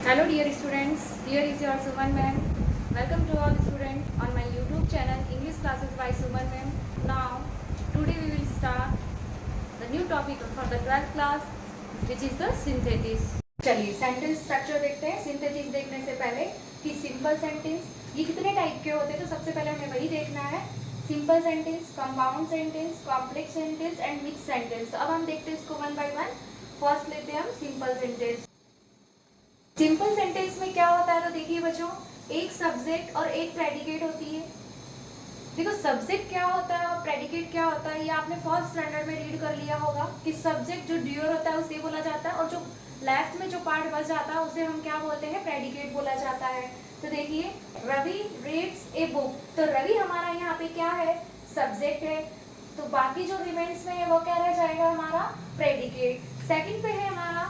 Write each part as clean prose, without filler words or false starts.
Hello dear students, here is your Suman ma'am. Welcome to all students on my YouTube channel English classes by Suman ma'am. Now, today we will start the new topic for the 12th class which is the synthesis. चलिए sentence structure देखते हैं। Synthesis देखने से पहले कि simple sentence ये कितने type के होते हैं, तो सबसे पहले हमें वही देखना है। Simple sentence, compound sentence, complex sentence and mix sentence. तो अब हम देखते हैं इसको वन बाय वन। फर्स्ट लेते हैं हम सिंपल सेंटेंस। सिंपल सेंटेंस में क्या होता है, तो देखिए बच्चों, एक सब्जेक्ट और एक प्रेडिकेट होती है। देखो सब्जेक्ट क्या होता है और प्रेडिकेट क्या होता है, ये आपने फर्स्ट स्टैंडर्ड में रीड कर लिया होगा कि सब्जेक्ट जो ड्यूअर होता है उसे बोला जाता है और जो लेफ्ट में जो पार्ट बच जाता है उसे हम क्या बोलते हैं, प्रेडिकेट बोला जाता है। तो देखिए रवि रीड्स ए बुक, तो रवि हमारा यहाँ पे क्या है, सब्जेक्ट है। तो बाकी जो रिमेन्स में है वो क्या रह जाएगा, हमारा प्रेडिकेट। सेकंड पे है हमारा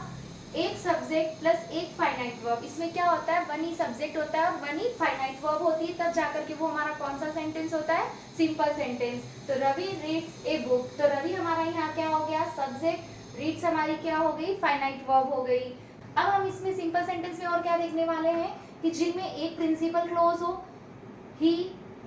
एक सब्जेक्ट प्लस एक फाइनाइट वर्ब। इसमें क्या होता है, वन ही सब्जेक्ट होता है और वन ही फाइनाइट वर्ब होती है, तब जाकर के वो हमारा कौन सा सेंटेंस होता है, सिंपल सेंटेंस। तो रवि रीड्स ए बुक, तो रवि हमारा यहाँ क्या हो गया, सब्जेक्ट, रीड्स हमारी क्या हो गई, फाइनाइट वर्ब हो गई। अब हम इसमें सिंपल सेंटेंस में और क्या देखने वाले हैं कि जिनमें एक प्रिंसिपल क्लॉज हो, he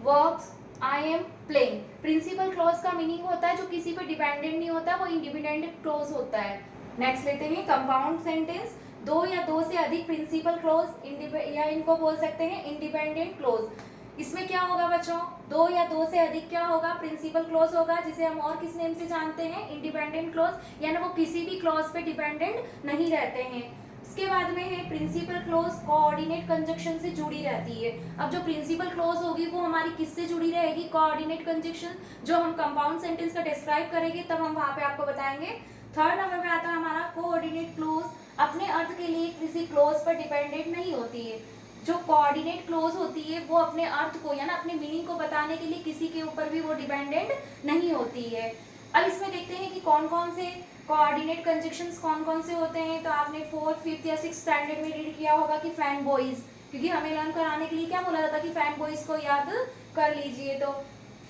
works, I am playing. Principal clause का मीनिंग होता है जो किसी पे डिपेंडेंट नहीं होता, वो इंडिपेंडेंट क्लॉज होता है। नेक्स्ट लेते हैं कंपाउंड सेंटेंस। दो या दो से अधिक प्रिंसिपल क्लॉज या इनको बोल सकते हैं इंडिपेंडेंट क्लॉज। इसमें क्या होगा बच्चों, दो या दो से अधिक क्या होगा, प्रिंसिपल क्लॉज होगा, जिसे हम और किस नेम से जानते हैं, इंडिपेंडेंट क्लॉज, यानी वो किसी भी क्लॉज पे डिपेंडेंट नहीं रहते हैं। उसके बाद में है प्रिंसिपल क्लॉज कोऑर्डिनेट कंजक्शन से जुड़ी रहती है। अब जो प्रिंसिपल क्लॉज होगी वो हमारी किससे जुड़ी रहेगी, कोऑर्डिनेट कंजक्शन। जो हम कंपाउंड सेंटेंस का डिस्क्राइब करेंगे तब हम वहां पे आपको बताएंगे। थर्ड नंबर पे आता है हमारा कोऑर्डिनेट क्लॉज, अपने अर्थ के लिए किसी क्लॉज पर डिपेंडेंट नहीं होती है। जो कोऑर्डिनेट क्लॉज होती है वो अपने अर्थ को या ना अपने मीनिंग को बताने के लिए किसी के ऊपर भी वो डिपेंडेंट नहीं होती है। अब इसमें देखते हैं कि कौन कौन से कोऑर्डिनेट कंजक्शंस कौन कौन से होते हैं। तो आपने फोर्थ, फिफ्थ या सिक्स स्टैंडर्ड में रीड किया होगा कि फैन बॉयज, क्योंकि हमें लर्न कराने के लिए क्या बोला जाता है कि फैन बॉयज को याद कर लीजिए। तो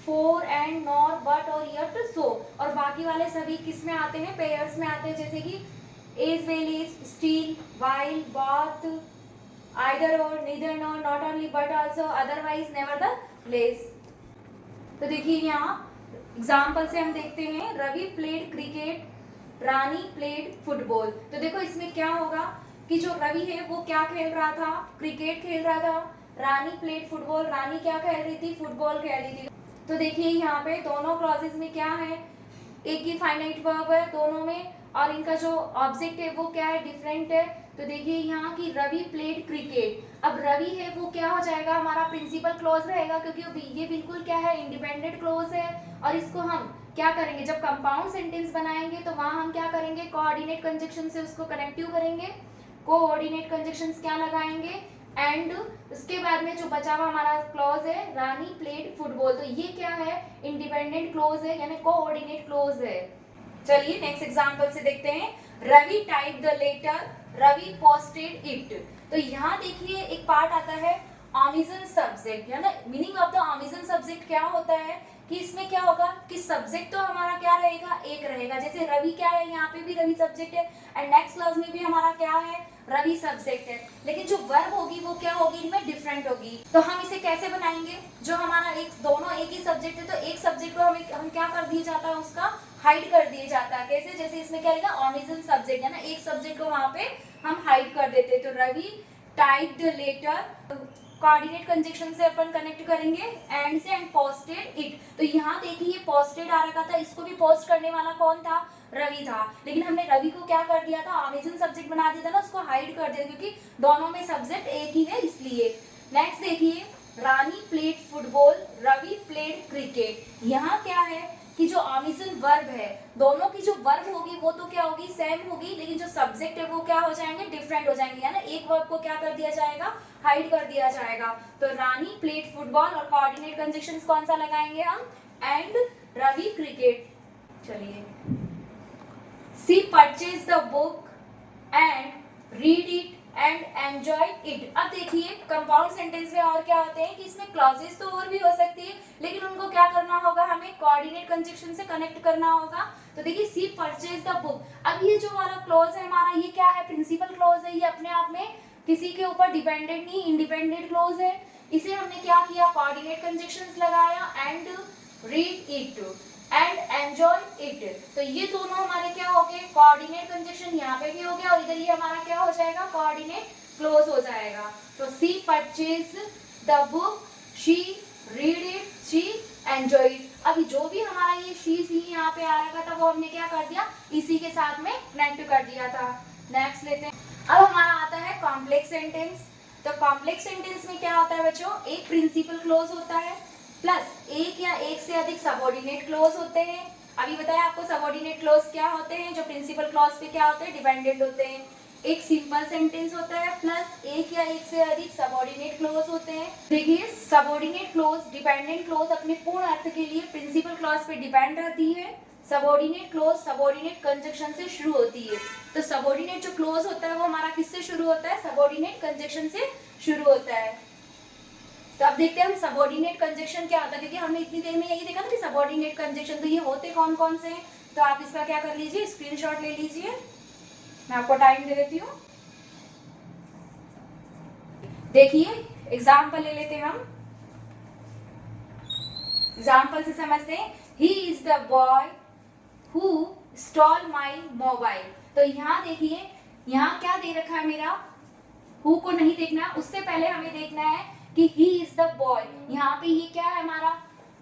फोर एंड नॉर बट और यट सो, और बाकी वाले सभी किस में आते हैं, पेयर्स में आते हैं, जैसे कि as well as, still, while, both, either और, neither nor, not only but also, otherwise, nevertheless. तो देखिए यहाँ एग्जाम्पल से हम देखते हैं, Ravi played cricket, Rani played football. तो देखो इसमें क्या होगा कि जो रवि है वो क्या खेल रहा था, क्रिकेट खेल रहा था। रानी प्लेड फुटबॉल, रानी क्या खेल रही थी, फुटबॉल खेल रही थी। तो देखिए यहाँ पे दोनों क्लॉजेस में क्या है, एक ही फाइनाइट वर्ब है दोनों में, और इनका जो ऑब्जेक्ट है वो क्या है, डिफरेंट है। तो देखिए यहाँ की रवि प्लेड क्रिकेट, अब रवि है वो क्या हो जाएगा, हमारा प्रिंसिपल क्लॉज रहेगा, क्योंकि ये बिल्कुल क्या है, इंडिपेंडेंट क्लॉज है। और इसको हम क्या करेंगे, जब कंपाउंड सेंटेंस बनाएंगे तो वहां हम क्या करेंगे, कोऑर्डिनेट कंजक्शन से उसको कनेक्टिव करेंगे। कोऑर्डिनेट कंजक्शंस क्या लगाएंगे, एंड उसके बाद में जो बचा हुआ हमारा क्लॉज है, रानी प्लेड फुटबॉल, तो ये क्या है, इंडिपेंडेंट क्लॉज है, यानी कोऑर्डिनेट क्लॉज है। चलिए नेक्स्ट एग्जांपल से देखते हैं, Ravi type the letter, Ravi posted it. तो यहाँ देखिए एक पार्ट आता है ऑमिजन सब्जेक्ट, है ना। मीनिंग ऑफ द ऑमिजन सब्जेक्ट क्या होता है कि इसमें क्या होगा कि सब्जेक्ट तो हमारा क्या रहेगा, एक रहेगा। जैसे रवि क्या है, यहाँ पे भी रवि सब्जेक्ट है, एंड नेक्स्ट क्लास में भी हमारा क्या है, रवि सब्जेक्ट है, लेकिन जो वर्ब होगी वो क्या होगी, इनमें डिफरेंट होगी। तो हम इसे कैसे बनाएंगे, जो हमारा एक दोनों एक ही सब्जेक्ट है, तो एक सब्जेक्ट को हम क्या कर दिया जाता है, उसका हाइड कर दिया जाता है। कैसे, जैसे इसमें क्या लिखा, ऑमिजन सब्जेक्ट है ना, एक सब्जेक्ट को वहां पे हम हाइड कर देते। तो Ravi type the letter, coordinate conjunction से अपन कनेक्ट करेंगे एंड से, एंड पोस्टेड इट। तो यहाँ देखिए पोस्टेड आ रखा था, इसको भी पोस्ट करने वाला कौन था, रवि था, लेकिन हमने रवि को क्या कर दिया था, ऑमिजन सब्जेक्ट बना दिया था ना, उसको हाइड कर दिया क्योंकि दोनों में सब्जेक्ट एक ही है इसलिए। नेक्स्ट देखिए, Rani played football, Ravi played cricket. यहाँ क्या है कि जो ऑमिजन वर्ब है, दोनों की जो वर्ब होगी वो तो क्या होगी, सेम होगी, लेकिन जो सब्जेक्ट है वो क्या हो जाएंगे, डिफरेंट हो जाएंगे, है ना। एक वर्ब को क्या कर दिया जाएगा, हाइड कर दिया जाएगा। तो रानी प्लेड फुटबॉल, और कोऑर्डिनेट कंजक्शंस कौन सा लगाएंगे हम, एंड रवि क्रिकेट। चलिए, she purchase the book and read it and enjoy it. अब देखिए कंपाउंड सेंटेंस में और क्या होते हैं कि इसमें क्लॉजेस तो और भी हो सकती है, लेकिन उनको क्या करना होगा, हमें कोऑर्डिनेट कंजक्शन से कनेक्ट करना होगा। तो देखिए सी परचेज द बुक, अब ये जो वाला क्लॉज है हमारा, ये क्या है, प्रिंसिपल क्लॉज है, ये अपने आप में किसी के ऊपर डिपेंडेंट नहीं, इंडिपेंडेंट क्लोज है। इसे हमने क्या किया, कोऑर्डिनेट कंजंक्शंस लगाया, and read it and enjoy it. तो ये दोनों हमारे क्या हो गए, कोऑर्डिनेट कंजंक्शन यहाँ पे भी हो गया और इधर ये हमारा क्या हो जाएगा, कोऑर्डिनेट क्लोज हो जाएगा। तो she purchase the book, she read it, she enjoy it. अभी जो भी हमारा ये शी सी यहाँ पे आ रखा था वो हमने क्या कर दिया, इसी के साथ में कनेक्ट कर दिया था। नेक्स्ट लेते हैं। अब हमारा आता है कॉम्प्लेक्स सेंटेंस। तो कॉम्प्लेक्स सेंटेंस में क्या होता है बच्चों, एक प्रिंसिपल क्लोज होता है प्लस एक या एक से अधिक सबऑर्डिनेट क्लोज होते हैं। अभी बताया आपको सबऑर्डिनेट क्लोज क्या होते हैं, जो प्रिंसिपल क्लॉज पे क्या होते हैं, डिपेंडेंट होते हैं। एक सिंपल सेंटेंस होता है प्लस एक या एक से अधिक सबऑर्डिनेट क्लोज होते हैं। देखिए सबऑर्डिनेट क्लोज, डिपेंडेंट क्लोज अपने पूर्ण अर्थ के लिए प्रिंसिपल क्लॉज पे डिपेंड रहती है। सबऑर्डिनेट क्लोज सबऑर्डिनेट कंजंक्शन से शुरू होती है। तो सबऑर्डिनेट जो क्लोज होता है वो हमारा किससे शुरू होता है, सबऑर्डिनेट कंजंक्शन से शुरू होता है। तो अब देखते हैं हम सबऑर्डिनेट कंजंक्शन क्या होता है, क्योंकि हमने इतनी देर में यही देखा ना कि सबऑर्डिनेट कंजंक्शन तो ये होते कौन कौन से हैं। तो आप इसका क्या कर लीजिए, स्क्रीनशॉट ले लीजिए, मैं आपको टाइम दे देती हूँ। देखिए एग्जाम्पल ले लेते हैं हम, एग्जाम्पल से समझते हैं। He is the boy who stall my mobile. तो यहाँ देखिए, यहाँ क्या दे रखा है मेरा, हु को नहीं देखना, उससे पहले हमें देखना है कि ही इज द बॉय। यहाँ पे ये क्या है हमारा,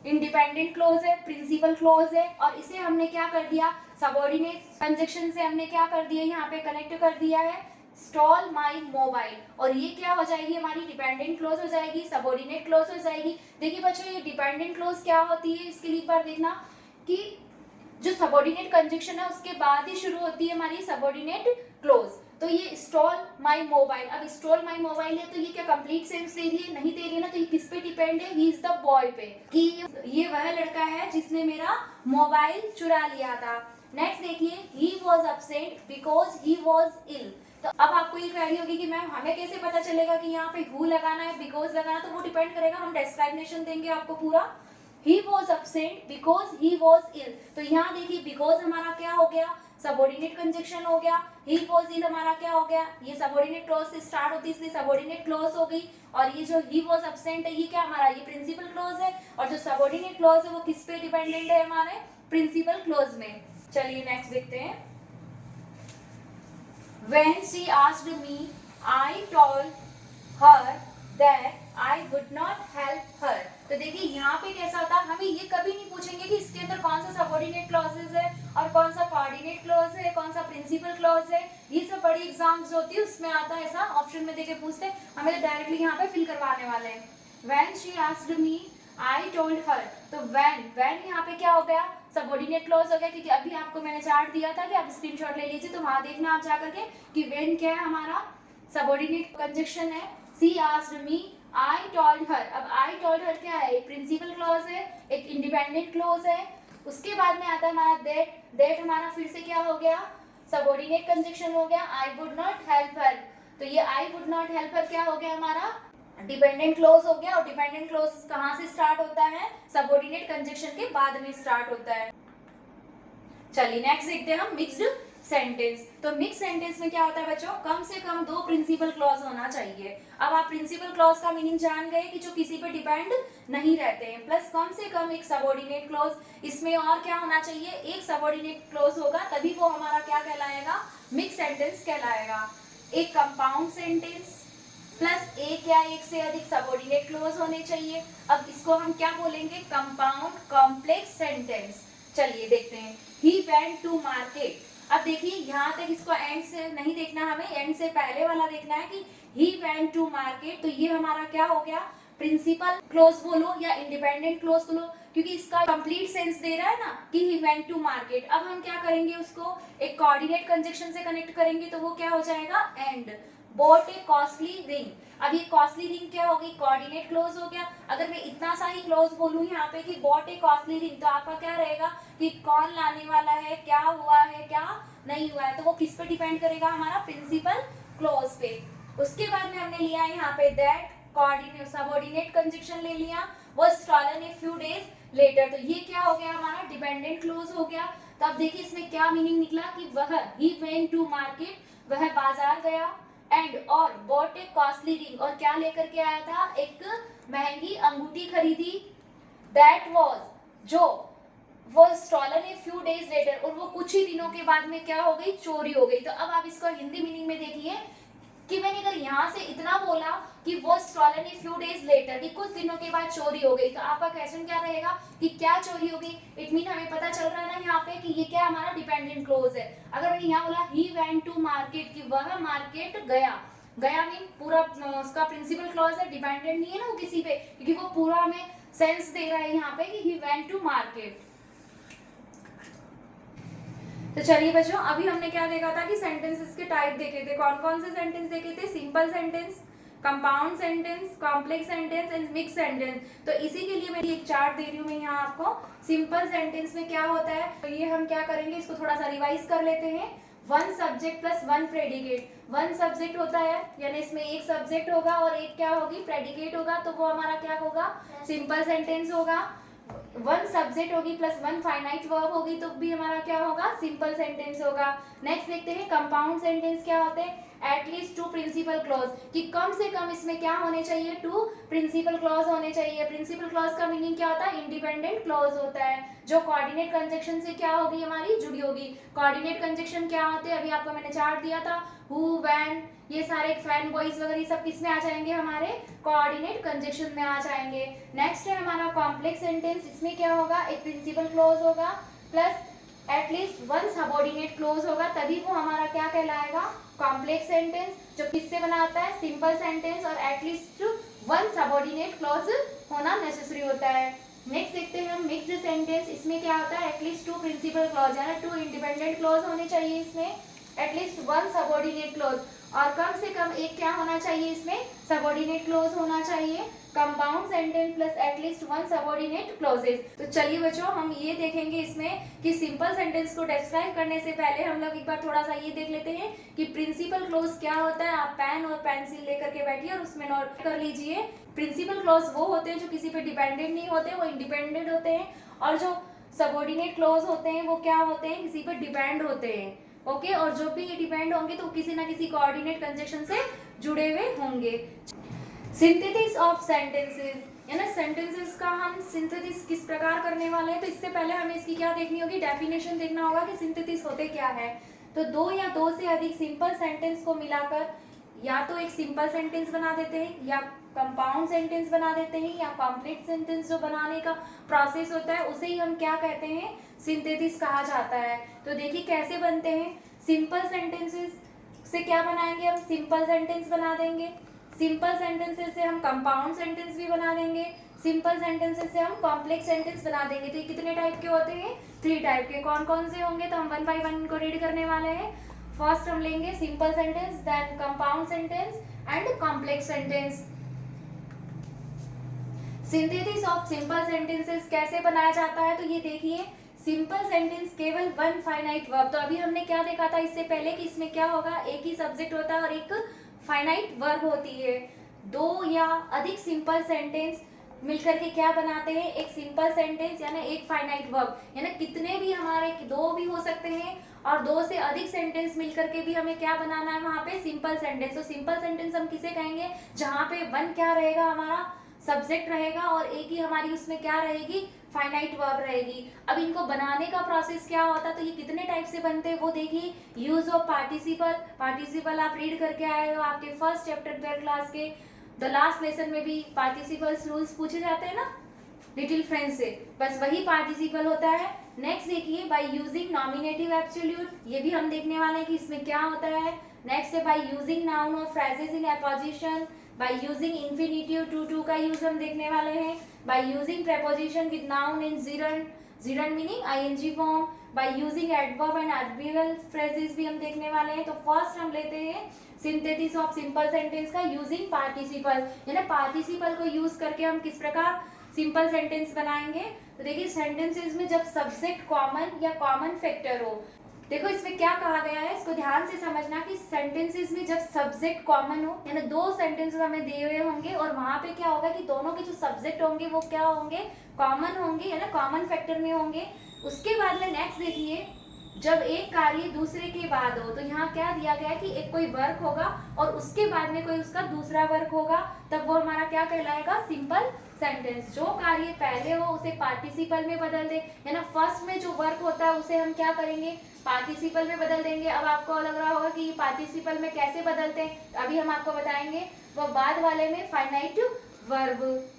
इंडिपेंडेंट क्लोज है, प्रिंसिपल क्लोज है, और इसे हमने क्या कर दिया, सबऑर्डिनेट कंजंक्शन से हमने क्या कर दिया, यहाँ पे कनेक्ट कर दिया है, स्टॉल माई मोबाइल। और ये क्या हो जाएगी हमारी, डिपेंडेंट क्लोज हो जाएगी, सबऑर्डिनेट क्लोज हो जाएगी। देखिए बच्चों ये डिपेंडेंट क्लोज क्या होती है, इसके लिए एक बार देखना कि जो सबऑर्डिनेट कंजंक्शन है उसके बाद ही शुरू होती है हमारी सबऑर्डिनेट क्लोज। तो ये स्टॉल माई मोबाइल, अब स्टॉल माई मोबाइल है तो ये क्या कंप्लीट सेंस दे रही है, नहीं दे रही है ना। तो ये किस पे डिपेंड है, ही इज द बॉय पे, कि ये वह लड़का है जिसने मेरा मोबाइल चुरा लिया था। नेक्स्ट देखिए, he was absent because he was ill. तो अब आपको ये क्वेरी होगी कि मैम हमें कैसे पता चलेगा कि यहाँ पे हु लगाना है, बिकॉज लगाना, तो वो डिपेंड करेगा, हम डेस्क्रिप्शन देंगे आपको पूरा। He was absent because he was ill। तो यहाँ देखिए because हमारा क्या हो गया, सबऑर्डिनेट कंजंक्शन हो गया। he was ill हमारा क्या हो गया, ये सबऑर्डिनेट क्लॉज से स्टार्ट होती है इसलिए सबऑर्डिनेट क्लॉज हो गई। और ये जो he was absent है ये क्या हमारा, ये प्रिंसिपल क्लॉज है। और जो सबऑर्डिनेट क्लॉज है वो किस पे डिपेंडेंट है, हमारे प्रिंसिपल क्लॉज में। चलिए नेक्स्ट देखते हैं। When she asked me, I told her that I would not help her। तो देखिए यहाँ पे कैसा होता है, हमें ये कभी नहीं पूछेंगे कि इसके अंदर कौन सा सबऑर्डिनेट क्लॉजेस है और कौन सा कोऑर्डिनेट क्लॉज है, कौन सा प्रिंसिपल क्लॉज है। ये सब बड़ी एग्जाम्स होती है उसमें आता है, ऐसा ऑप्शन में देके पूछते हैं, हमें तो डायरेक्टली यहाँ पे फिल करवाने वाले हैं। When she asked me, I told her। तो when यहाँ पे क्या हो गया, सबऑर्डिनेट क्लॉज हो गया, क्योंकि अभी आपको मैंने चार्ट दिया था कि आप स्क्रीनशॉट ले लीजिए, तो वहां देखना आप जाकर के कि when क्या है हमारा, सबऑर्डिनेट कंजंक्शन है। She asked me, I told her। अब I told her क्या है, एक प्रिंसिपल क्लॉज है, एक इंडिपेंडेंट क्लॉज है। उसके बाद में आता है हमारा that हमारा फिर से क्या हो गया, सबऑर्डिनेट कंजंक्शन हो गया। I would not help her। तो ये I would not help her क्या हो गया हमारा, डिपेंडेंट क्लॉज हो गया। और डिपेंडेंट क्लॉज कहाँ से स्टार्ट होता है, सबऑर्डिनेट कंजंक्शन के बाद में स्टार्ट होता है। चलिए नेक्स्ट देखते हैं हम मिक्स्ड सेंटेंस। तो मिक्स सेंटेंस में क्या होता है बच्चों, कम से कम दो प्रिंसिपल क्लॉज होना चाहिए। अब आप प्रिंसिपल क्लॉज का मीनिंग जान गए कि जो किसी पे डिपेंड नहीं रहते हैं, प्लस कम से कम एक सबऑर्डिनेट क्लॉज। इसमें और क्या होना चाहिए, एक सबऑर्डिनेट क्लॉज होगा तभी वो हमारा क्या कहलाएगा, मिक्स सेंटेंस कहलाएगा। एक कंपाउंड सेंटेंस प्लस एक या एक से अधिक सबऑर्डिनेट क्लॉज होने चाहिए। अब इसको हम क्या बोलेंगे, कंपाउंड कॉम्प्लेक्स सेंटेंस। चलिए देखते हैं। He went to market. अब देखिए यहाँ तक इसको एंड से नहीं देखना, हमें एंड से पहले वाला देखना है कि ही वेंट टू मार्केट। तो ये हमारा क्या हो गया, प्रिंसिपल क्लोज बोलो या इंडिपेंडेंट क्लोज बोलो, क्योंकि इसका कंप्लीट सेंस दे रहा है ना कि ही वेंट टू मार्केट। अब हम क्या करेंगे, उसको एक कोऑर्डिनेट कंजंक्शन से कनेक्ट करेंगे तो वो क्या हो जाएगा, and bought A costly ring. अब ये कॉस्टली रिंग क्या होगी, कोऑर्डिनेट क्लोज हो गया। अगर मैं इतना सा ही क्लोज बोलूं यहाँ पे कि बॉट ए कॉस्टली रिंग, तो आपका क्या रहेगा कि कौन लाने वाला है, क्या हुआ है, क्या नहीं हुआ है। तो वो किस पे डिपेंड करेगा, हमारा प्रिंसिपल क्लोज पे। उसके बाद में हमने लिया है यहाँ पे दैट, कोऑर्डिनेट सबऑर्डिनेट कंजंक्शन ले लिया, was stolen a few days later। तो ये क्या हो गया हमारा, डिपेंडेंट क्लोज हो गया। तो अब देखिए इसमें क्या मीनिंग निकला कि वह, he went to market, वह बाजार गया, एंड और बॉट ए कॉस्टली रिंग, और क्या लेकर के आया था, एक महंगी अंगूठी खरीदी, दैट वॉज, जो वो stolen a few days later, और वो कुछ ही दिनों के बाद में क्या हो गई, चोरी हो गई। तो अब आप इसको हिंदी मीनिंग में देखिए कि मैंने अगर यहाँ से इतना बोला कि वो stolen a few days later, कि कुछ दिनों के बाद चोरी हो गई, तो आपका क्वेश्चन क्या रहेगा कि क्या चोरी हो गई। इट मीन हमें पता चल रहा है ना यहाँ पे कि ये क्या हमारा डिपेंडेंट क्लोज है। अगर मैंने यहाँ बोला ही वेंट टू मार्केट, कि वह मार्केट गया, गया मीन पूरा उसका प्रिंसिपल क्लॉज है, डिपेंडेंट नहीं है ना वो किसी पे, क्योंकि वो पूरा हमें सेंस दे रहा है यहाँ पे कि ही वेंट टू मार्केट। तो चलिए बच्चों, अभी हमने क्या देखा था कि सेंटेंसेस के टाइप देखे थे। कौन कौन से सेंटेंस देखे थे, simple sentence, compound sentence, complex sentence and mix sentence. तो इसी के लिए मैं एक चार्ट दे रही हूँ मैं यहाँ आपको। सिंपल सेंटेंस में क्या होता है, तो ये हम क्या करेंगे, इसको थोड़ा सा रिवाइज कर लेते हैं। One subject plus one predicate, one subject होता है यानी इसमें एक सब्जेक्ट होगा और एक क्या होगी, प्रेडिकेट होगा, तो वो हमारा क्या होगा, सिंपल सेंटेंस होगा। वन सब्जेक्ट होगी प्लस वन फाइनाइट वर्ब होगी तो भी हमारा क्या होगा, सिंपल सेंटेंस होगा। नेक्स्ट देखते हैं कंपाउंड सेंटेंस क्या होते हैं, एटलीस्ट टू प्रिंसिपल क्लॉज, कि कम से कम इसमें क्या होने चाहिए, टू प्रिंसिपल क्लॉज होने चाहिए। प्रिंसिपल क्लॉज का मीनिंग क्या होता है, इंडिपेंडेंट क्लॉज होता है, जो कोऑर्डिनेट कंजक्शन से क्या होगी, हमारी जुड़ी होगी। कोऑर्डिनेट कंजक्शन क्या होते हैं, अभी आपको मैंने चार्ट दिया था, हु, व्हेन, ये सारे फैन बॉयज वगैरह सब किस में आ जाएंगे, हमारे कोऑर्डिनेट कंजक्शन में आ जाएंगे। नेक्स्ट है हमारा कॉम्प्लेक्स सेंटेंस, इसमें क्या होगा, एक प्रिंसिपल क्लॉज होगा plus at least one subordinate clause होगा, तभी वो हमारा क्या कहलाएगा, कॉम्प्लेक्स सेंटेंस, जो किससे बना होता है, सिंपल सेंटेंस, और एटलीस्ट वन सबऑर्डिनेट क्लॉज होना नेसेसरी होता है। नेक्स्ट देखते हैं हम मिक्स्ड सेंटेंस, इसमें क्या होता है, एटलीस्ट टू प्रिंसिपल क्लॉज, यानी टू इंडिपेंडेंट क्लॉज होने चाहिए इसमें, एटलीस्ट वन सबऑर्डिनेट क्लॉज, और कम से कम एक क्या होना चाहिए, इसमें सबऑर्डिनेट क्लॉज होना चाहिए। Compound sentence plus at least one subordinate clauses. तो चलिए बच्चों, हम ये देखेंगे इसमें कि सिंपल सेंटेंस को डिस्क्राइब करने से पहले हम लोग एक बार थोड़ा सा ये देख लेते हैं कि प्रिंसिपल क्लॉज क्या होता है। आप पेन और पेंसिल लेकर के बैठिए और उसमें नोट कर लीजिए। प्रिंसिपल क्लॉज वो होते हैं जो किसी पे डिपेंडेंट नहीं होते, वो इंडिपेंडेंट होते हैं, और जो सबऑर्डिनेट क्लॉज होते हैं वो क्या होते हैं, किसी पे डिपेंड होते हैं। ओके, और जो भी ये डिपेंड होंगे तो किसी ना किसी कोऑर्डिनेट कंजक्शन से जुड़े हुए होंगे। सिंथेसिस ऑफ सेंटेंसेस, यानी सेंटेंसेस का हम सिंथेसिस किस प्रकार करने वाले हैं, तो इससे पहले हमें इसकी क्या देखनी होगी, डेफिनेशन देखना होगा कि सिंथेसिस होते क्या है। तो दो या दो से अधिक सिंपल सेंटेंस को मिलाकर या तो एक सिंपल सेंटेंस बना देते हैं, या कंपाउंड सेंटेंस बना देते हैं, या कॉम्प्लेक्स सेंटेंस जो बनाने का प्रोसेस होता है उसे ही हम क्या कहते हैं, सिंथेसिस कहा जाता है। तो देखिए कैसे बनते हैं, सिंपल सेंटेंसेस से क्या बनाएंगे हम, सिंपल सेंटेंस बना देंगे, सिंपल सेंटेंसेस से हम कंपाउंड सेंटेंस भी बना देंगे, सिंपल सेंटेंसेस से हम कॉम्प्लेक्स सेंटेंस बना देंगे। तो ये कितने टाइप के होते हैं, 3 टाइप के। कौन कौन से होंगे, तो हम 1 बाय 1 इनको रीड करने वाले हैं। फर्स्ट हम लेंगे simple sentence, then compound sentence and complex sentence. Synthesis of simple sentences कैसे बनाया जाता है, तो ये देखिए, सिंपल सेंटेंस केवल वन फाइनाइट वर्ब। तो अभी हमने क्या देखा था इससे पहले कि इसमें क्या होगा, एक ही सब्जेक्ट होता है और एक फाइनाइट वर्ब होती है। दो या अधिक सिंपल सेंटेंस मिलकर के क्या बनाते हैं, एक सिंपल सेंटेंस यानी एक फाइनाइट वर्ब, यानी कितने भी हमारे दो भी हो सकते हैं और दो से अधिक सेंटेंस मिलकर के भी हमें क्या बनाना है वहां पे, सिंपल सेंटेंस। तो सिंपल सेंटेंस हम किसे कहेंगे, जहां पे वन क्या रहेगा, हमारा सब्जेक्ट रहेगा और एक ही हमारी उसमें क्या रहेगी, फाइनाइट वर्ब रहेगी। अब इनको बनाने का प्रोसेस क्या होता है, तो ये कितने टाइप से बनते हैं वो देखिए। यूज ऑफ पार्टिसिपल, पार्टिसिपल आप रीड करके आए हो आपके फर्स्ट चैप्टर 12 क्लास के द लास्ट लेसन में भी पार्टिसिपल्स रूल्स पूछे जाते हैं ना लिटिल फ्रेंड्स से, बस वही पार्टिसिपल होता है। नेक्स्ट देखिए, बाय यूजिंग नॉमिनेटिव एब्सोल्यूट, ये भी हम देखने वाले हैं कि इसमें क्या होता है। नेक्स्ट है बाय यूजिंग नाउन और phrases in apposition, by using infinitive to to का यूज हम देखने वाले हैं। By using preposition with noun in gerund, gerund meaning ING form. By using adverb and adverbial phrases भी हम देखने वाले हैं। तो फर्स्ट हम लेते हैं सिंथेसिस ऑफ सिंपल सेंटेंस का यूजिंग पार्टिसिपल, यानी पार्टिसिपल को यूज करके हम किस प्रकार सिंपल सेंटेंस बनाएंगे। तो देखिए सेंटेंसेस में जब सब्जेक्ट कॉमन या कॉमन फैक्टर हो, देखो इसमें क्या कहा गया है, इसको ध्यान से समझना कि सेंटेंसेस में जब सब्जेक्ट कॉमन हो, यानी दो सेंटेंसेस हमें दिए हुए होंगे और वहां पे क्या होगा कि दोनों के जो सब्जेक्ट होंगे वो क्या होंगे, कॉमन होंगे, यानी कॉमन फैक्टर में होंगे। उसके बाद में नेक्स्ट देखिए, जब एक कार्य दूसरे के बाद हो, तो यहाँ क्या दिया गया है कि एक कोई वर्क होगा और उसके बाद में कोई उसका दूसरा वर्क होगा, तब वो हमारा क्या कहलाएगा, सिंपल सेंटेंस। जो कार्य पहले हो उसे पार्टिसिपल में बदल दे, है ना। फर्स्ट में जो वर्क होता है उसे हम क्या करेंगे, पार्टिसिपल में बदल देंगे। अब आपको लग रहा होगा कि पार्टिसिपल में कैसे बदलते हैं, अभी हम आपको बताएंगे। वो बाद वाले में फाइनाइट वर्ब।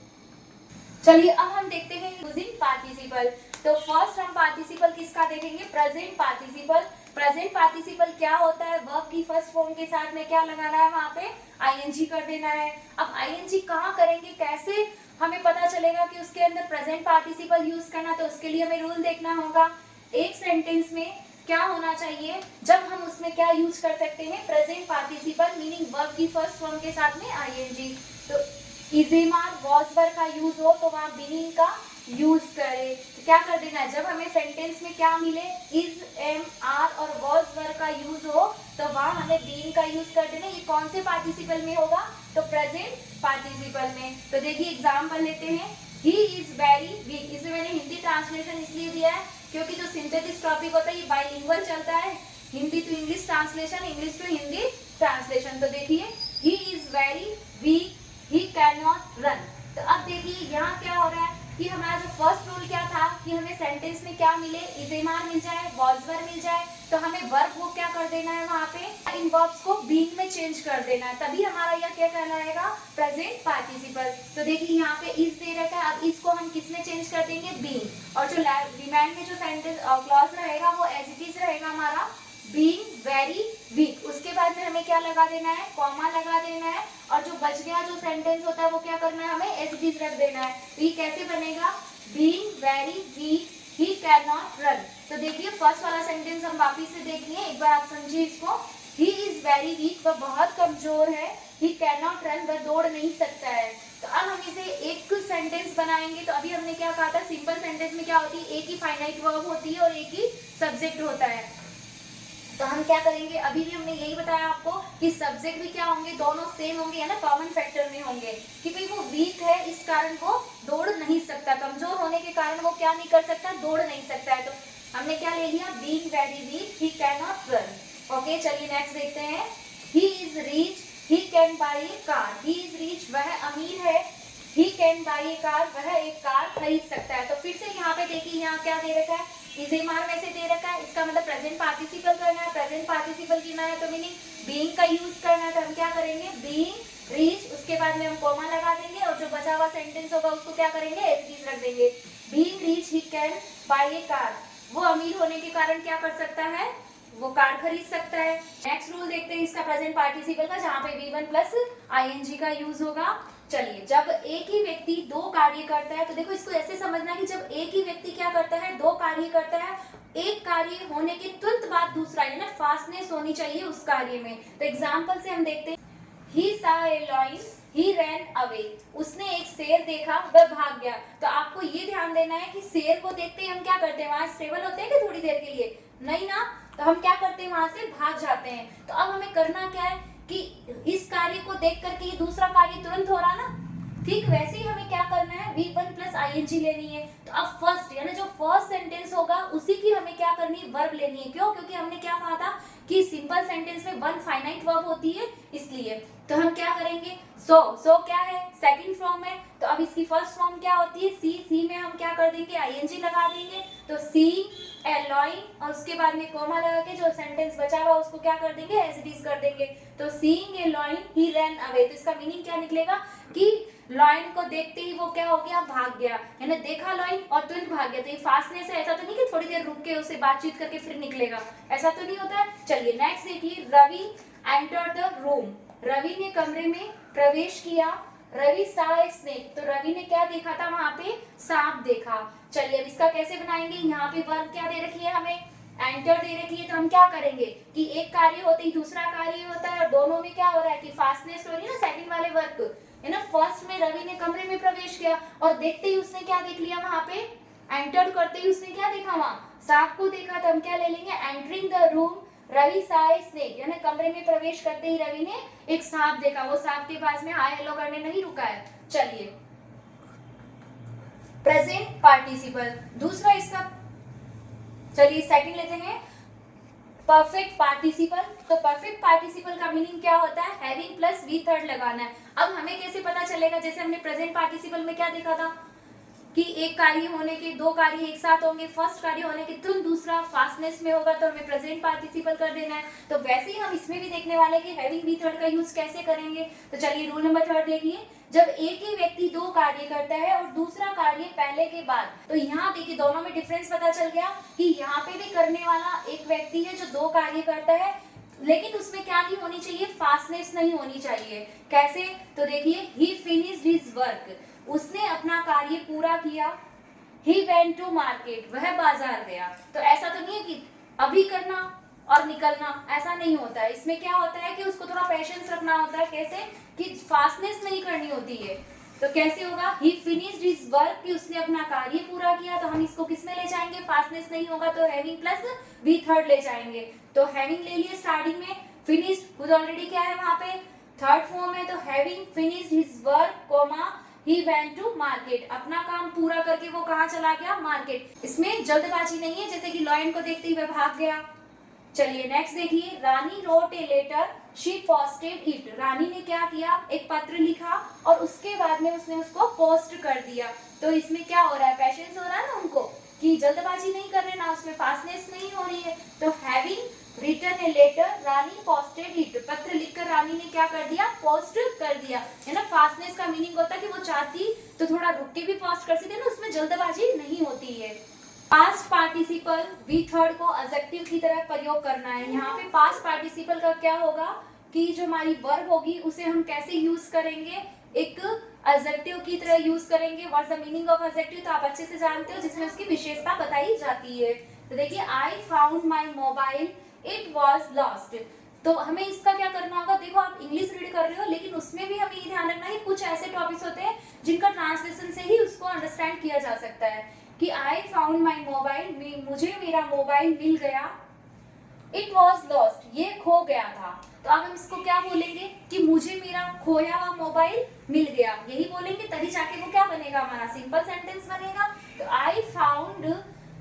चलिए अब हम देखते हैं यूजिंग पार्टिसिपल। तो फर्स्ट हम पार्टिसिपल किसका देखेंगे, प्रेजेंट पार्टिसिपल। प्रेजेंट पार्टिसिपल क्या होता है, वर्ब की फर्स्ट फॉर्म के साथ में क्या लगाना है, वहां पे आईएनजी कर देना है। अब आईएनजी कहाँ करेंगे, कैसे हमें पता चलेगा कि उसके अंदर प्रेजेंट पार्टिसिपल यूज करना, तो उसके लिए हमें रूल देखना होगा। एक सेंटेंस में क्या होना चाहिए, जब हम उसमें क्या यूज कर सकते हैं, प्रेजेंट पार्टिसिपल मीनिंग वर्ब की फर्स्ट फॉर्म के साथ में आईएनजी। तो इजेमार वॉज वर्ब का यूज हो तो वहां बीइंग का यूज करें। तो क्या कर देना है, जब हमें सेंटेंस में क्या मिले, इज, एम, आर और वॉज वर्ब का यूज हो तो वहां हमें बीइंग का यूज कर देना। ये कौन से पार्टिसिपल में होगा, तो प्रेजेंट पार्टिसिपल में। तो देखिए एग्जाम्पल लेते हैं, ही इज वेरी वीक। इसमें मैंने हिंदी ट्रांसलेशन इसलिए दिया है क्योंकि जो सिंथेटिक टॉपिक होता है ये बाइलिंगुअल चलता है, Hindi to English translation, English to Hindi translation. तो देखिए he is very weak, he can not run. तो अब देखिए यहाँ क्या हो रहा है कि हमारा जो फर्स्ट रूल क्या था कि हमें सेंटेंस में क्या मिले, इजेमार मिल जाए, वॉज वर्ब मिल जाए, तो हमें वर्ब को क्या कर देना है, वहां पे इन वर्ब्स को बीइंग में चेंज कर देना है, तभी हमारा यह क्या कहलाएगा, प्रेजेंट पार्टिसिपल। तो देखिए यहाँ पे इज दे रखा है, अब इसको हम किस में चेंज कर देंगे, बीइंग। और जो रिमाइंड में जो सेंटेंस क्लॉज रहेगा वो एज इट इज रहेगा हमारा बीइंग वेरी वीक। उसके बाद में हमें क्या लगा देना है, कॉमा लगा देना है, और जो बच गया जो सेंटेंस होता है वो क्या करना है, हमें एज इट इज रख देना है। तो ये कैसे बनेगा, being very weak he can not run. तो देखिए फर्स्ट वाला सेंटेंस हम वापिस से देखिए, एक बार आप समझिए इसको। ही इज वेरी वीक, वह बहुत कमजोर है, ही कैन नॉट रन, वह दौड़ नहीं सकता है। तो अब हम इसे एक सेंटेंस बनाएंगे। तो अभी हमने क्या कहा था, सिंपल सेंटेंस में क्या होती है, एक ही फाइनाइट वर्ब होती है और एक ही सब्जेक्ट होता है। तो हम क्या करेंगे, अभी भी हमने यही बताया आपको कि सब्जेक्ट भी क्या होंगे, दोनों सेम होंगे, है ना, कॉमन फैक्टर में होंगे कि भाई वो वीक है इस कारण वो दौड़ नहीं सकता, कमजोर होने के कारण वो क्या नहीं कर सकता, दौड़ नहीं सकता है। तो हमने क्या ले लिया, being very weak he can not run. Okay चलिए नेक्स्ट देखते हैं, he is rich he can buy A car. He is rich, वह अमीर है, he can buy A car, वह एक कार खरीद सकता है। तो फिर से यहाँ पे देखिए, यहाँ क्या दे रखा है, इजेमार में से दे रखा है, इसका मतलब प्रेजेंट पार्टिसिपल करना है। प्रेजेंट पार्टिसिपल करना है तो मीनिंग बीइंग का यूज करना है। तो हम क्या करेंगे, बीइंग रिच, उसके बाद में हम कॉमा लगा देंगे और जो बचा हुआ सेंटेंस होगा उसको क्या करेंगे, एज इट इज रख देंगे। Being rich he can buy A car, वो अमीर होने के कारण क्या कर सकता है, वो कार खरीद सकता है। नेक्स्ट रूल देखते हैं इसका प्रेजेंट पार्टिसिपल का, जहाँ पे V1 प्लस आईएनजी का यूज होगा। चलिए जब एक ही व्यक्ति दो कार्य करता है, तो देखो इसको ऐसे समझना कि जब एक ही व्यक्ति क्या करता है, दो कार्य करता है, एक कार्य होने के तुरंत बाद दूसरा, है ना, फास्टनेस होनी चाहिए उस कार्य में। तो एग्जांपल से हम देखते हैं, ही सा ए लॉयन ही रैन अवे, उसने एक शेर देखा वह भाग गया। तो आपको ये ध्यान देना है कि शेर को देखते ही हम क्या करते हैं, वहां स्टेबल होते हैं कि थोड़ी देर के लिए नहीं ना, तो हम क्या करते हैं, वहां से भाग जाते हैं। तो अब हमें करना क्या है कि इस कार्य को देख करके ये दूसरा कार्य तुरंत हो रहा ना, ठीक वैसे ही हमें क्या करना है, V1 प्लस आईएनजी लेनी है। तो अब फर्स्ट यानी जो फर्स्ट सेंटेंस होगा उसी की हमें क्या करनी है, वर्ब लेनी है। क्यों, क्योंकि हमने क्या कहा था कि सिंपल सेंटेंस में वन फाइनाइट वर्ब होती है, इसलिए। तो हम क्या करेंगे, सो क्या है, सेकंड फॉर्म है, तो अब इसकी फर्स्ट फॉर्म क्या होती है, सी में हम क्या कर देंगे, आईएनजी लगा देंगे। तो सी ए लॉयन, और उसके बाद में कोमा लगा के जो सेंटेंस बचा हुआ उसको क्या कर देंगे, एज इट इज कर देंगे। तो seeing a lion he ran away, तो इसका मीनिंग क्या निकलेगा कि लॉयन को देखते ही वो क्या हो गया, भाग गया, है ना, देखा लॉयन और तुरंत भाग गया। तो ये फास्टनेस है, ऐसा तो नहीं कि थोड़ी देर रुक के उससे बातचीत करके फिर निकलेगा, ऐसा तो नहीं होता है। चलिए नेक्स्ट देखिए, Ravi enter the room, Ravi ने कमरे में प्रवेश किया। रवि सा ए स्नेक, तो रवि ने क्या देखा था, वहां पे सांप देखा। चलिए अब इसका कैसे बनाएंगे, यहाँ पे वर्ब क्या दे रखी है, हमें एंटर दे रखी है। तो हम क्या करेंगे कि एक कार्य होते ही दूसरा कार्य होता है, और दोनों में क्या हो रहा है कि फास्टनेस हो रही है ना, सेकंड वाले वर्ब, है ना। फर्स्ट में रवि ने कमरे में प्रवेश किया और देखते ही उसने क्या देख लिया, वहां पे एंटर करते ही उसने क्या देखा, वहां सांप को देखा। तो हम क्या ले लेंगे, एंटरिंग द रूम रवि सा ए स्नेक, यानी कमरे में प्रवेश करते ही रवि ने एक सांप देखा, वो सांप के पास में हाय हेलो करने नहीं रुका है। चलिए प्रेजेंट पार्टिसिपल दूसरा इसका, चलिए सेकंड लेते हैं, परफेक्ट पार्टिसिपल। तो परफेक्ट पार्टिसिपल का मीनिंग क्या होता है, हैविंग प्लस वी थर्ड लगाना है। अब हमें कैसे पता चलेगा, जैसे हमने प्रेजेंट पार्टिसिपल में क्या देखा था कि एक कार्य होने के दो कार्य एक साथ होंगे, फर्स्ट कार्य होने के तुरंत दूसरा फास्टनेस में होगा तो हमें प्रेजेंट पार्टिसिपल कर देना है। तो वैसे ही हम इसमें भी देखने वाले हैं कि हैविंग वी थर्ड का यूज कैसे करेंगे। तो चलिए रूल नंबर 3 देखिए, जब एक ही व्यक्ति दो कार्य करता है और दूसरा कार्य पहले के बाद, तो यहाँ देखिए दोनों में डिफरेंस पता चल गया कि यहाँ पे भी करने वाला एक व्यक्ति है जो दो कार्य करता है, लेकिन उसमें क्या नहीं होनी चाहिए, फास्टनेस नहीं होनी चाहिए। कैसे, तो देखिए ही फिनिश्ड हिज वर्क, उसने अपना कार्य पूरा किया। ही वेंट टू मार्केट, वह बाजार गया। तो ऐसा तो नहीं है कि अभी करना और निकलना, ऐसा नहीं होता है। इसमें क्या होता है कि उसको थोड़ा पेशेंस रखना होता है। कैसे, कि फास्टनेस नहीं करनी होती है। तो कैसे होगा, ही फिनिश्ड हिज वर्क, कि उसने अपना कार्य पूरा किया। तो हम इसको किस में ले जाएंगे, फास्टनेस नहीं होगा तो हैविंग प्लस वी थर्ड ले जाएंगे। तो हैविंग ले लिए स्टार्टिंग में, फिनिश्ड खुद ऑलरेडी क्या है वहां पे थर्ड फॉर्म है, तो having finished his work comma he went to market, अपना काम पूरा करके वो कहाँ चला गया, मार्केट। इसमें जल्दबाजी नहीं है, जैसे कि लॉयन को देखते ही वह भाग गया। चलिए नेक्स्ट देखिए, Rani wrote a letter she posted it, Rani ने क्या किया, एक पत्र लिखा और उसके बाद में उसने उसको पोस्ट कर दिया। तो इसमें क्या हो रहा है, पेशेंस हो रहा है ना उनको, कि जल्दबाजी नहीं कर रहे ना, उसमें फास्टनेस नहीं हो रही है। तो having written a letter Rani posted it, पत्र लिखकर रानी ने क्या कर दिया, पोस्ट कर दिया। है ना, फास्टनेस का मीनिंग होता है कि वो चाहती तो थोड़ा रुक के भी पोस्ट कर सकती है ना, उसमें जल्दबाजी नहीं होती है। पास्ट पार्टिसिपल वी थर्ड को एडजेक्टिव की तरह प्रयोग करना है। यहाँ पे पास्ट पार्टिसिपल का क्या होगा कि जो हमारी वर्ब होगी उसे हम कैसे यूज करेंगे, एक एडजेक्टिव की तरह यूज करेंगे। What's the meaning of adjective, तो आप अच्छे से जानते हो, जिसमें उसकी विशेषता बताई जाती है। तो देखिए, I found my mobile it was lost. तो हमें इसका क्या करना होगा, देखो आप इंग्लिश रीड कर रहे हो लेकिन उसमें भी हमें ये ध्यान रखना है कि कुछ ऐसे टॉपिक्स होते हैं जिनका ट्रांसलेशन से ही उसको अंडरस्टैंड किया जा सकता है। कि आई फाउंड माई मोबाइल, मुझे मेरा मोबाइल मिल गया। इट वॉज लॉस्ट, ये खो गया था। तो अब हम इसको क्या बोलेंगे कि मुझे मेरा खोया हुआ मोबाइल मिल गया, यही बोलेंगे, तभी जाके वो क्या बनेगा, हमारा सिंपल सेंटेंस बनेगा। तो I found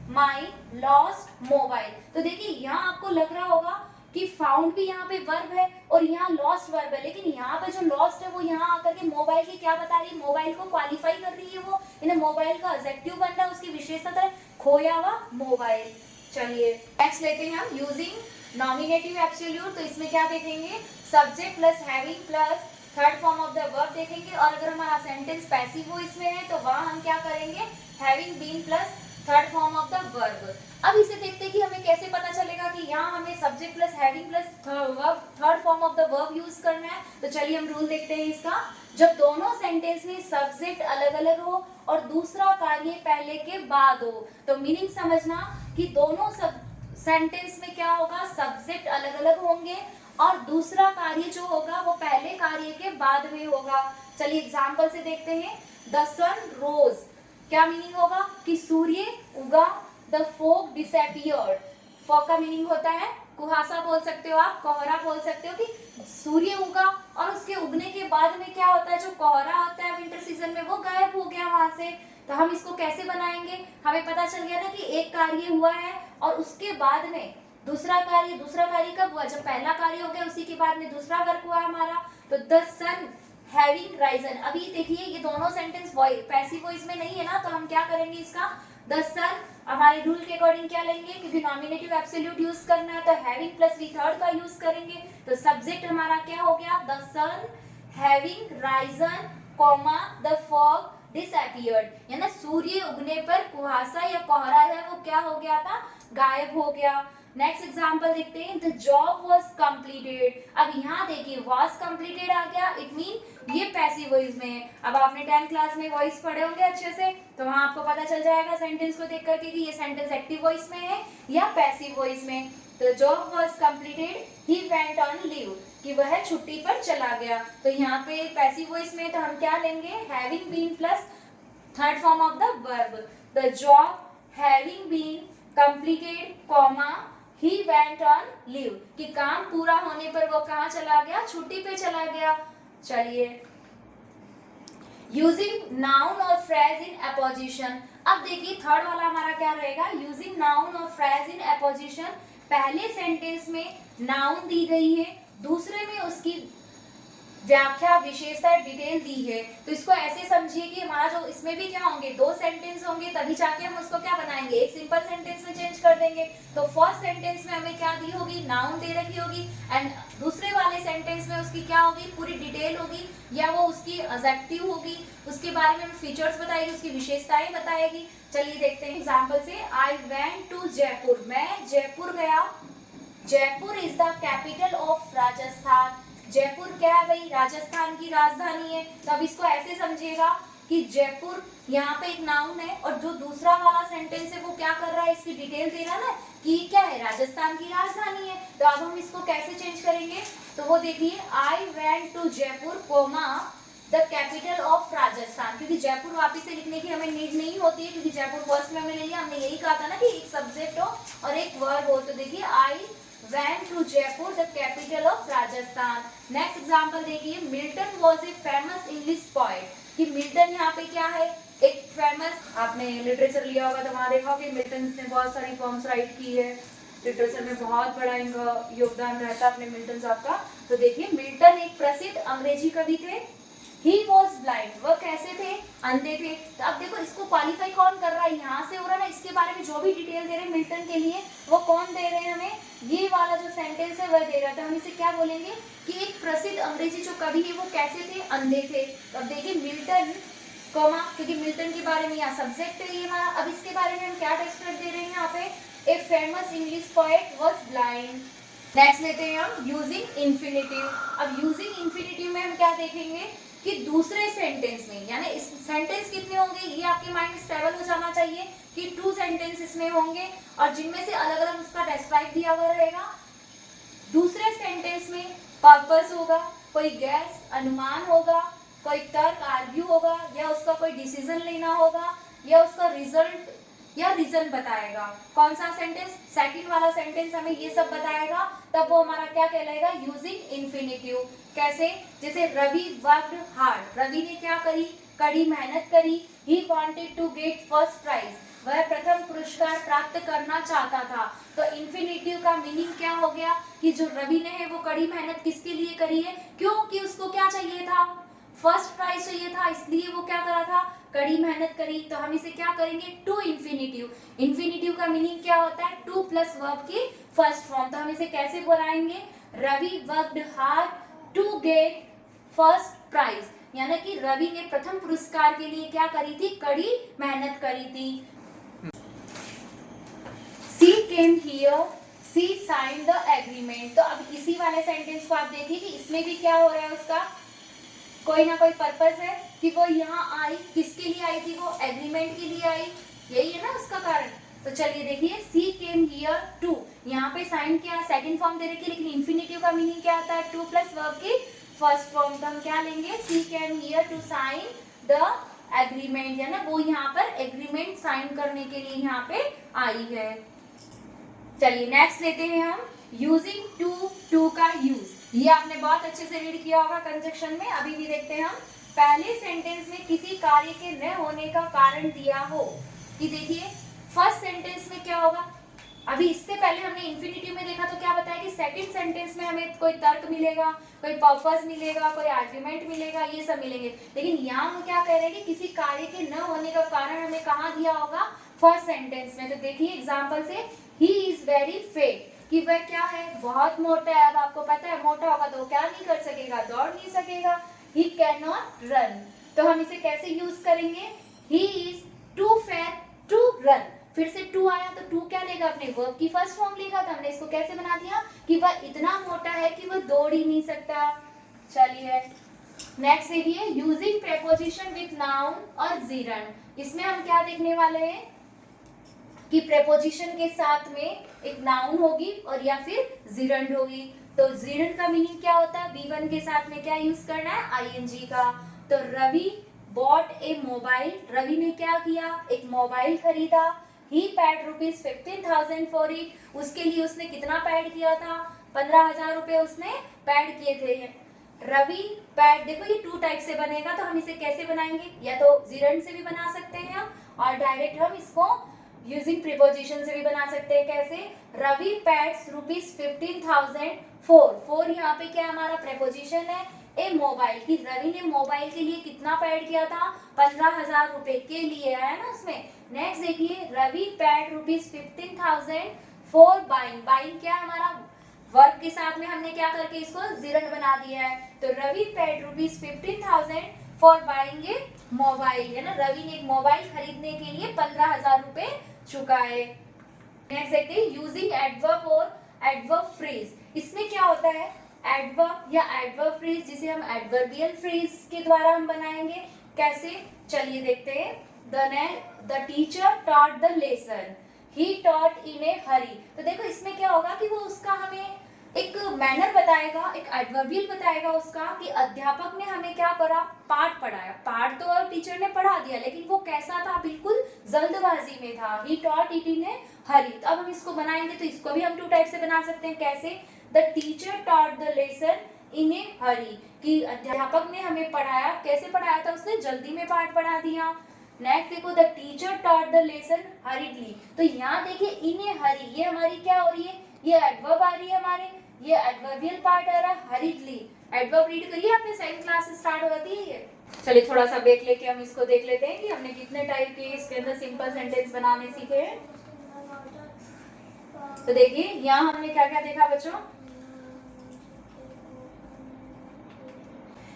my lost mobile. तो देखिए यहाँ आपको लग रहा होगा कि फाउंड भी यहाँ पे वर्ब है और यहाँ लॉस्ट वर्ब है, लेकिन यहाँ पे जो लॉस्ट है वो यहाँ आकर के मोबाइल की क्या बता रही है, मोबाइल को क्वालिफाई कर रही है। वो इन्हें मोबाइल का एडजेक्टिव बन रहा है, उसकी विशेषता है खोया हुआ मोबाइल। चलिए नेक्स्ट लेते हैं हम, यूजिंग नॉमिनेटिव एब्सोल्यूट। तो इसमें क्या देखेंगे, subject plus having plus third form of the verb देखेंगे। और अगर हमारा सेंटेंस पैसिव वॉइस में है तो वहां हम क्या करेंगे, having been plus third form of the verb. अब इसे देखते हैं कि हमें कैसे पता चलेगा कि यहाँ हमें subject plus having plus third form of the verb use करना है। तो चलिए हम रूल देखते हैं इसका। जब दोनों सेंटेंस में सब्जेक्ट अलग अलग हो और दूसरा कार्य पहले के बाद हो, तो मीनिंग समझना कि दोनों सेंटेंस में क्या होगा, सब्जेक्ट अलग अलग होंगे और दूसरा कार्य जो होगा वो पहले कार्य के बाद में होगा। चलिए एग्जाम्पल से देखते हैं, द सन रोज, क्या मीनिंग होगा कि सूर्य उगा। द फॉग डिसअपीयर्ड, फॉग का मीनिंग होता है कुहासा बोल सकते हो आप, कोहरा बोल सकते हो, कि सूर्य उगा और उसके उगने के बाद में क्या होता है, जो कोहरा होता है विंटर सीजन में वो गायब हो गया वहां से। तो हम इसको कैसे बनाएंगे, हमें पता चल गया ना कि एक कार्य हुआ है और उसके बाद में दूसरा कार्य कब हुआ, जब पहला कार्य हो गया उसी के बाद में दूसरा वर्क हुआ हमारा। तो द सन हैविंग राइजन, अभी देखिए ये दोनों सेंटेंस पैसिव वॉइस में नहीं है ना, तो हम क्या करेंगे इसका, द सन हमारे रूल के अकॉर्डिंग क्या लेंगे, क्योंकि नॉमिनेटिव एब्सोल्यूट यूज करना है तो हैविंग प्लस वी थर्ड का यूज करेंगे। तो सब्जेक्ट हमारा क्या हो गया, the sun having risen comma the fog disappeared, यानी सूर्य उगने पर कुहासा या कोहरा है वो क्या हो गया था, गायब हो गया। नेक्स्ट एग्जाम्पल देखते हैं, द जॉब वॉज कंप्लीटेड। अब यहाँ देखिए वॉज कंप्लीटेड आ गया, इट मीन ये पैसिव वॉइस में है। अब आपने 10th क्लास में वॉइस पढ़े होंगे अच्छे से, तो वहाँ आपको पता चल जाएगा सेंटेंस को देख करके कि ये सेंटेंस एक्टिव वॉइस में है या पैसिव वॉइस में। तो job was completed, he went on leave, कि वह छुट्टी पर चला गया। तो यहाँ पे पैसिव वॉइस में तो हम क्या लेंगे, having been plus third form of the verb. The job having been completed comma he went on leave, कि काम पूरा होने पर वो कहाँ चला गया, छुट्टी पे चला गया। चलिए यूजिंग नाउन और फ्रेज इन अपोजिशन। अब देखिए थर्ड वाला हमारा क्या रहेगा, यूजिंग नाउन और फ्रेज इन अपोजिशन। पहले सेंटेंस में नाउन दी गई है, दूसरे में उसकी व्याख्या, विशेषता, डिटेल दी है। तो इसको ऐसे समझिए कि हमारा जो इसमें भी क्या होंगे, दो सेंटेंस होंगे, तभी जाके हम उसको क्या बनाएंगे, एक सिंपल सेंटेंस में चेंज कर देंगे। तो फर्स्ट सेंटेंस में हमें क्या दी होगी, नाउन दे रखी होगी, एंड दूसरे वाले सेंटेंस में उसकी क्या होगी, पूरी डिटेल होगी, या वो उसकी एडजेक्टिव होगी, उसके बारे में फीचर्स बताएगी, उसकी विशेषताएं बताएगी। चलिए देखते हैं एग्जाम्पल से। आई वेंट टू जयपुर, मैं जयपुर गया। Jaipur is the capital of Rajasthan. Jaipur क्या है भाई, राजस्थान की राजधानी है। तो अब इसको ऐसे समझिएगा कि जयपुर यहाँ पे एक नाउन है, और जो दूसरा वाला सेंटेंस है वो क्या कर रहा है, इसकी डिटेल दे रहा है ना कि क्या है, राजस्थान की राजधानी है। तो अब हम इसको कैसे चेंज करेंगे, तो वो देखिए, I went to Jaipur comma the capital of Rajasthan, क्योंकि जयपुर वापिस से लिखने की हमें नीड नहीं होती है, क्योंकि जयपुर फर्स्ट में हमने ले लिया। हमने यही कहा था ना कि एक सब्जेक्ट हो और एक वर्ब हो। तो देखिए, आई went to Jaipur, the capital of Rajasthan. Next example देखिए, Milton was a famous English poet. कि मिल्टन यहाँ पे क्या है, एक फेमस, आपने लिटरेचर लिया होगा तो वहाँ देखा कि मिल्टन ने बहुत सारी पॉम्स राइट की है, लिटरेचर में बहुत बड़ा इनका योगदान रहता है अपने मिल्टन साहब का। तो देखिए, मिल्टन एक प्रसिद्ध अंग्रेजी कवि थे। He was blind, वह कैसे थे, अंधे थे। तो अब देखो, इसको क्वालिफाई कौन कर रहा है, यहाँ से हो रहा है ना। इसके बारे में जो भी डिटेल दे रहे हैं मिल्टन के लिए, वो कौन दे रहे हैं हमें, ये वाला जो सेंटेंस है वह दे रहा था। हम इसे क्या बोलेंगे कि एक प्रसिद्ध अंग्रेजी जो कवि है वो कैसे थे, अंधे थे। तो अब देखिए, मिल्टन कोमा, क्योंकि मिल्टन के बारे में यहाँ सब्जेक्ट है ये हमारा। अब इसके बारे में हम क्या डिस्क्राइब दे रहे हैं यहाँ पे, a famous English poet was blind. Next लेते हैं हम यूजिंग इंफिनिटिव। अब यूजिंग इंफिनिटिव में हम क्या देखेंगे कि दूसरे सेंटेंस में, यानी इस सेंटेंस कितने होंगे, ये आपके माइंड में स्टेबल हो जाना चाहिए कि 2 सेंटेंस इसमें होंगे, और जिनमें से अलग अलग उसका डिस्क्राइब दिया हुआ रहेगा। दूसरे सेंटेंस में पर्पस होगा, कोई गैस, अनुमान होगा, कोई तर्क, आर्ग्यू होगा, या उसका कोई डिसीजन लेना होगा, या उसका रिजल्ट या रीजन बताएगा। कौन सा सेंटेंस, सेकंड वाला सेंटेंस हमें ये सब बताएगा, तब वो हमारा क्या कहलाएगा, यूजिंग इंफिनिटिव। कैसे, जैसे रवि वर्कड हार्ड, रवि ने क्या करी, कड़ी मेहनत करी। He wanted to get first prize, वह प्रथम पुरस्कार प्राप्त करना चाहता था। तो इंफिनिटिव का मीनिंग क्या हो गया कि जो रवि ने है वो कड़ी मेहनत किसके लिए करी है, क्योंकि उसको क्या चाहिए था, फर्स्ट प्राइज चाहिए था, इसलिए वो क्या करा था, कड़ी मेहनत करी। तो हम इसे क्या करेंगे, टू इंफिनिटिव। इंफिनिटिव का मीनिंग क्या होता है, टू प्लस वर्ब की फर्स्ट फॉर्म। तो हम इसे कैसे बनाएंगे, Ravi worked hard to get first prize, यानी कि रवि ने प्रथम पुरस्कार के लिए क्या करी थी, कड़ी मेहनत करी थी। She came here, she signed the agreement. तो अब इसी वाले सेंटेंस को आप देखिए कि इसमें भी क्या हो रहा है, उसका कोई ना कोई पर्पस है कि वो यहाँ आई, किसके लिए आई थी, वो एग्रीमेंट के लिए आई, यही है ना उसका कारण। तो चलिए देखिए, सी केम हियर टू, यहाँ पे साइन क्या सेकंड फॉर्म दे रखी है, लेकिन इंफिनिटिव का मीनिंग क्या आता है, टू प्लस वर्ब की फर्स्ट फॉर्म। तो हम क्या लेंगे, she came here to sign the agreement, या ना वो यहाँ पर एग्रीमेंट साइन करने के लिए यहाँ पे आई है। चलिए नेक्स्ट लेते हैं हम, यूजिंग टू, टू का यूज। ये आपने बहुत अच्छे से रीड किया होगा कंजक्शन में। अभी भी देखते हैं हम, पहले सेंटेंस में किसी कार्य के न होने का कारण दिया हो, कि देखिए फर्स्ट सेंटेंस में क्या होगा, अभी इससे पहले हमने इंफिनिटिव में देखा तो क्या बताया कि सेकंड सेंटेंस में हमें कोई तर्क मिलेगा, कोई पर्पस मिलेगा, कोई आर्ग्यूमेंट मिलेगा, ये सब मिलेंगे। लेकिन यहाँ हम क्या कह रहे हैं कि किसी कार्य के न होने का कारण हमें कहाँ दिया होगा, फर्स्ट सेंटेंस में। तो देखिए एग्जाम्पल से, ही इज वेरी फेट, कि वह क्या है, बहुत मोटा है। अब आपको पता है मोटा होगा तो वो क्या नहीं कर सकेगा, दौड़ नहीं सकेगा। ही कैन नॉट रन, तो हम इसे कैसे यूज करेंगे, he is too fat to run. फिर से टू आया तो टू क्या लेगा, अपने वर्ब की फर्स्ट फॉर्म लेगा। तो हमने इसको कैसे बना दिया कि वह इतना मोटा है कि वह दौड़ ही नहीं सकता। चलिए नेक्स्ट देखिए, यूजिंग प्रेपोजिशन विथ नाउन और जीरंड। इसमें हम क्या देखने वाले हैं कि प्रेपोजिशन के साथ में एक नाउन होगी और या फिर जीरंड होगी। तो जीरंड का मीनिंग क्या होता है, V1 के साथ में क्या यूज करना है, ING का। तो Ravi bought a mobile, Ravi ने क्या किया, एक मोबाइल खरीदा। ही पेड ₹15,000 फॉर इट, उसके लिए उसने कितना पेड किया था, 15,000 रुपए उसने पेड किए थे। रवि पेड, देखो ये टू टाइप से बनेगा, तो हम इसे कैसे बनाएंगे, या तो जीरंड से भी बना सकते हैं हम, और डायरेक्ट हम इसको यूजिंग प्रीपोजिशन से भी बना सकते हैं। कैसे? रवि पेड्स ₹15,000 फोर यहाँ पे क्या हमारा प्रीपोजिशन है, ए मोबाइल की। रवि ने मोबाइल के लिए कितना पेड किया था? 15,000 रुपए के लिए आया ना उसमें। नेक्स्ट देखिए, Ravi paid ₹15,000 for buying. Buying क्या है हमारा? वर्ब के साथ में हमने क्या करके इसको जिरंड बना दिया है। तो Ravi paid ₹15,000 for buying a mobile, है ना। रवि ने एक मोबाइल खरीदने के लिए 15,000 रुपए चुकाए। नेक्स्ट देखते हैं, यूजिंग एडवर्ब और एडवर्ब फ्रेज। इसमें क्या होता है? एडवर्ब या एडवर्ब फ्रेज, जिसे हम एडवर्बियल फ्रेज के द्वारा हम बनाएंगे। कैसे? चलिए देखते हैं। The teacher taught the lesson, he taught in a hurry. तो देखो इसमें क्या होगा कि वो उसका हमें एक मैनर बताएगा, एक एडवर्बियल बताएगा उसका, कि अध्यापक ने हमें क्या करा? पाठ पढ़ाया। पाठ तो टीचर ने पढ़ा दिया, लेकिन वो कैसा था? बिल्कुल जल्दबाजी में था। He taught it in a hurry. तो अब हम इसको बनाएंगे तो इसको भी हम टू टाइप से बना सकते हैं। कैसे? The teacher taught the lesson in a hurry, कि अध्यापक ने हमें पढ़ाया। कैसे पढ़ाया था? उसने जल्दी में पाठ पढ़ा दिया। नेक्स्ट देखो, the teacher taught the lesson हरीडली। तो यहाँ देखिए इन ए हरी, ये हमारी क्या हो रही है? ये एडवर्ब आ रही है हमारे, ये एडवर्बियल पार्ट आ रहा है हरीडली। एडवर्ब रीड करिए, आपने सेकंड क्लास से स्टार्ट होती है ये। चलिए थोड़ा सा ब्रेक लेके हम इसको देख लेते हैं कि हमने कितने टाइप के इसके अंदर सिंपल सेंटेंस बनाने सीखे हैं। तो देखिए यहाँ हमने क्या क्या देखा बच्चों?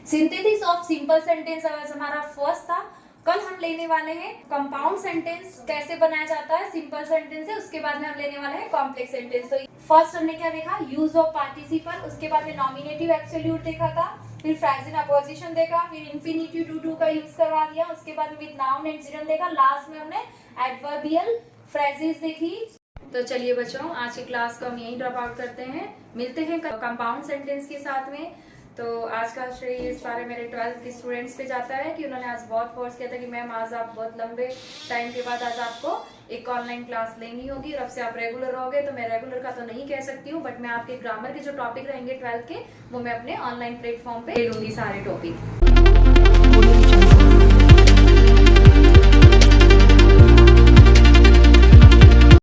सिंथेसिस ऑफ सिंपल सेंटेंस आज हमारा फर्स्ट था। कल हम लेने वाले हैं कंपाउंड सेंटेंस कैसे बनाया जाता है सिंपल सेंटेंस से। उसके बाद में हम लेने वाले हैं कॉम्प्लेक्स सेंटेंस। तो फर्स्ट हमने क्या देखा? Use of participle. उसके बाद में नॉमिनेटिव एब्सोल्यूट देखा था, फिर फ्रेज इन अपोजिशन देखा, फिर इंफिनिटिव टू डू का यूज करवा दिया। उसके बाद में विद नाउन एंड जिरंड देखा। लास्ट में हमने एडवर्बियल फ्रेजेस देखी। तो चलिए बच्चों, आज की क्लास को हम यहीं ड्रॉप आउट करते हैं। मिलते हैं कंपाउंड सेंटेंस के साथ में। तो आज का श्रेय इस बारे मेरे 12th के स्टूडेंट्स पे जाता है कि उन्होंने आज बहुत फोर्स किया था कि मैम आज आप बहुत लंबे टाइम के बाद आज आपको एक ऑनलाइन क्लास लेनी होगी और अब से आप रेगुलर रहोगे। तो मैं रेगुलर का तो नहीं कह सकती हूँ, बट मैं आपके ग्रामर के जो टॉपिक रहेंगे 12th के, वो मैं अपने ऑनलाइन प्लेटफॉर्म पे ले लूंगी सारे टॉपिक।